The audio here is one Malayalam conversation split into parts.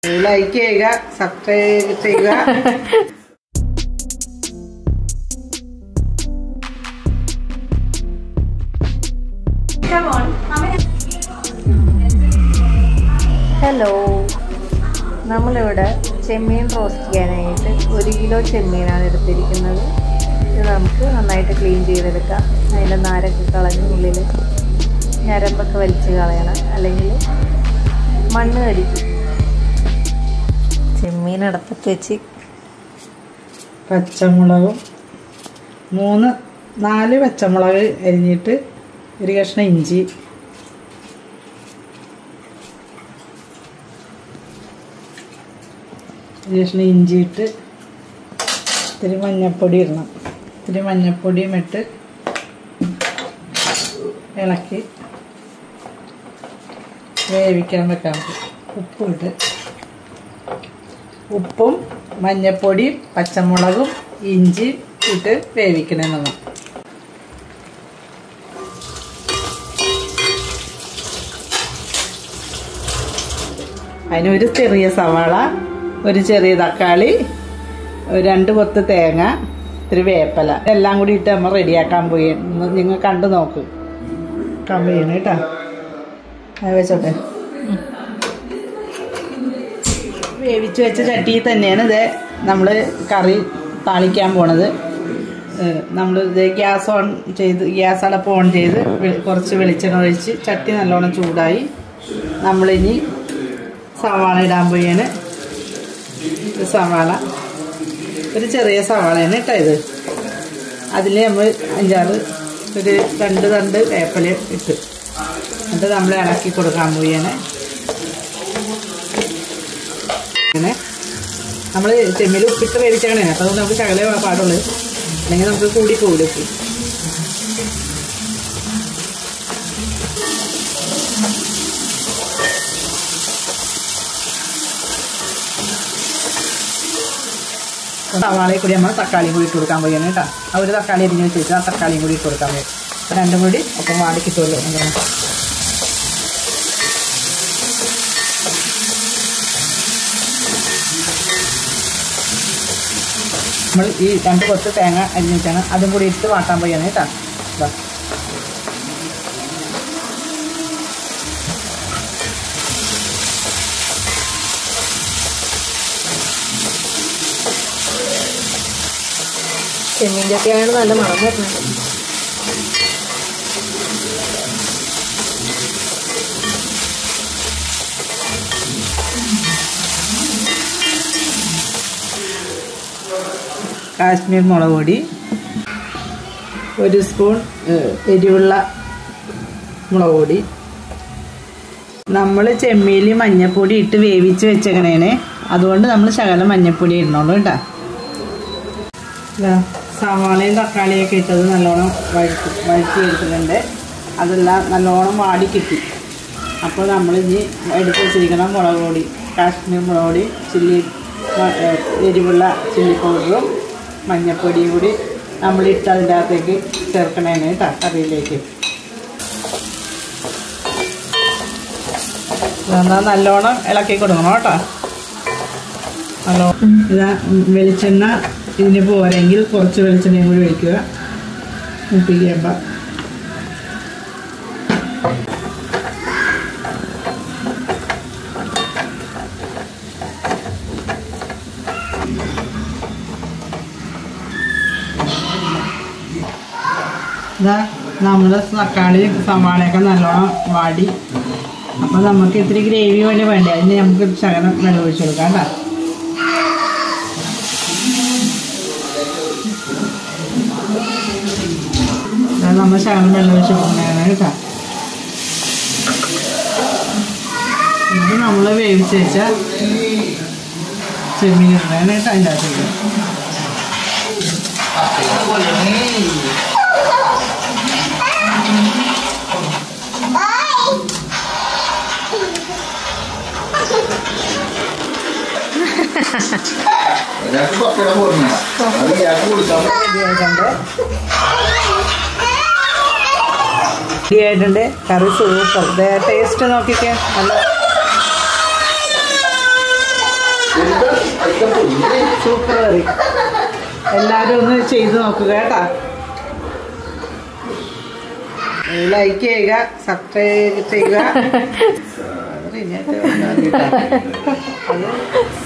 ലൈക്ക് ചെയ്യുക, സബ്സ്ക്രൈബ് ചെയ്യുക. ഹലോ, നമ്മളിവിടെ ചെമ്മീൻ റോസ്റ്റ് ചെയ്യാനായിട്ട് 1 കിലോ ചെമ്മീനാണ് എടുത്തിരിക്കുന്നത്. ഇത് നമുക്ക് നന്നായിട്ട് ക്ലീൻ ചെയ്തെടുക്കാം. അതിൻ്റെ നാരൊക്കെ കളഞ്ഞ് ഉള്ളിൽ ഞരമ്പൊക്കെ വലിച്ച് കളയണം, അല്ലെങ്കിൽ മണ്ണ് കടിക്കും. ചെമ്മീൻ അടുപ്പത്ത് വെച്ച് പച്ചമുളകും 3-4 പച്ചമുളക് അരിഞ്ഞിട്ട്, ഒരു കഷ്ണം ഇഞ്ചി, ഇട്ട് ഇത്തിരി മഞ്ഞൾപ്പൊടി ഇടണം. ഇത്തിരി മഞ്ഞൾപ്പൊടിയും ഇട്ട് ഇളക്കി വേവിക്കാൻ വെക്കാം. ഉപ്പും മഞ്ഞൾപ്പൊടിയും പച്ചമുളകും ഇഞ്ചി ഇട്ട് വേവിക്കണമെന്ന്. അതിനൊരു ചെറിയ സവാള, ഒരു ചെറിയ തക്കാളി, 2 കൊത്ത് തേങ്ങ, ഇത്തിരി വേപ്പില, എല്ലാം കൂടി ഇട്ട് നമ്മൾ റെഡിയാക്കാൻ പോയി. നിങ്ങൾ കണ്ടു നോക്ക്. കമ്പിയാണ് കേട്ടോ. അത് വെച്ചോട്ടെ. വേവിച്ച് വെച്ച ചട്ടിയിൽ തന്നെയാണ് ഇത് നമ്മൾ കറി താളിക്കാൻ പോണത്. നമ്മൾ ഇത് ഗ്യാസ് അടപ്പ് ഓൺ ചെയ്ത് കുറച്ച് വെളിച്ചെണ്ണ ഒഴിച്ച് ചട്ടി നല്ലോണം ചൂടായി. നമ്മളിനി സവാള ഇടാൻ പോയാണ്. സവാള ഒരു ചെറിയ സവാളയാണ് കേട്ടോ ഇത്. അതിൽ നമ്മൾ 5-6 ഒരു 2 തണ്ട് വേപ്പില ഇട്ട് എന്നിട്ട് നമ്മൾ ഇളക്കി കൊടുക്കാൻ പോയാണ്. അങ്ങനെ നമ്മൾ ചെമ്മീൻ ഉപ്പിട്ട് വേവിച്ചാണ്. അപ്പോൾ അതുകൊണ്ട് നമുക്ക് ശകലേ പാടുള്ളൂ, അല്ലെങ്കിൽ നമുക്ക് കൂടി പോകില്ല. സവാളയിൽ കൂടി നമ്മൾ തക്കാളിയും കൂടി ഇട്ട് കൊടുക്കാൻ പോയാണ് കേട്ടോ. ആ ഒരു തക്കാളി അരിഞ്ഞ് വെച്ചിട്ട് ആ തക്കാളിയും കൂടി ഇട്ട് കൊടുക്കാൻ പോയി. 2 കൂടി ഒപ്പം വാടി കിട്ടുമല്ലോ. നമ്മൾ ഈ 2 കൊത്ത് തേങ്ങ അരിഞ്ഞ് വെച്ചാണ്, അതും കൂടി ഇട്ട് വാട്ടാൻ പോയാണ് കേട്ടോ. ചെമ്മീൻ്റെ ഒക്കെയാണ് നല്ല മണം വരുന്നത്. കാശ്മീർ മുളക് പൊടി, 1 സ്പൂൺ എരിവുള്ള മുളക് പൊടി. നമ്മൾ ചെമ്മീൻ മഞ്ഞൾപ്പൊടി ഇട്ട് വേവിച്ച് വെച്ചേക്കണേനെ, അതുകൊണ്ട് നമ്മൾ ശകലം മഞ്ഞൾപ്പൊടി ഇടണോളൂ കേട്ടോ. സവാളയും തക്കാളിയൊക്കെ ഇട്ടത് നല്ലോണം വഴറ്റി എടുത്തിട്ടുണ്ട്. അതെല്ലാം നല്ലോണം വാടി കിട്ടി. അപ്പോൾ നമ്മളിനി എടുത്ത് വെച്ചിരിക്കണം മുളക് പൊടി, കാശ്മീർ മുളക് പൊടി, എരിവുള്ള ചില്ലി പൗഡറും മഞ്ഞൾപ്പൊടിയും കൂടി നമ്മളിട്ട് അതിൻ്റെ അകത്തേക്ക് ചേർക്കണേന് കേട്ടോ കറിയിലേക്ക്. എന്നാൽ നല്ലോണം ഇളക്കി കൊടുക്കണം കേട്ടോ. നല്ലോണം ഇതാ വെളിച്ചെണ്ണ ഇതിന് പോരെങ്കിൽ കുറച്ച് വെളിച്ചെണ്ണയും കൂടി ഒഴിക്കുക. മുപ്പിക്കുമ്പോൾ ഇതാ നമ്മുടെ തക്കാളി സവാളയൊക്കെ നല്ലോണം വാടി. അപ്പോൾ നമുക്ക് ഇത്തിരി ഗ്രേവി പോലെ വേണ്ടേ, അതിന് നമുക്ക് ശകലം വെള്ളം ഒഴിച്ച് കൊടുക്കാം കേട്ടോ. നമ്മൾ ശകലം വെള്ളം ഒഴിച്ച് കൊടുക്കുന്നതാണ് കേട്ടോ. ഇത് നമ്മൾ വേവിച്ച് വെച്ച ചെമ്മീൻ ഇടുന്നതാണ് കേട്ടോ അതിൻ്റെ അകത്തേക്ക്. റെഡിയായിട്ടുണ്ട്. കറി സൂപ്പർ. ടേസ്റ്റ് നോക്കിക്കേ. നല്ല എല്ലാവരും ഒന്ന് ചെയ്ത് നോക്കുക കേട്ടോ. ലൈക്ക് ചെയ്യുക, സബ്സ്ക്രൈബ് ചെയ്യുക.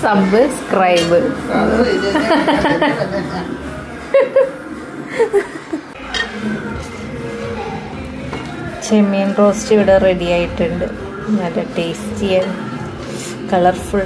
സബ്സ്ക്രൈബ്. ചെമ്മീൻ റോസ്റ്റ് ഇവിടെ റെഡി ആയിട്ടുണ്ട്. നല്ല ടേസ്റ്റി ആൻഡ് കളർഫുൾ.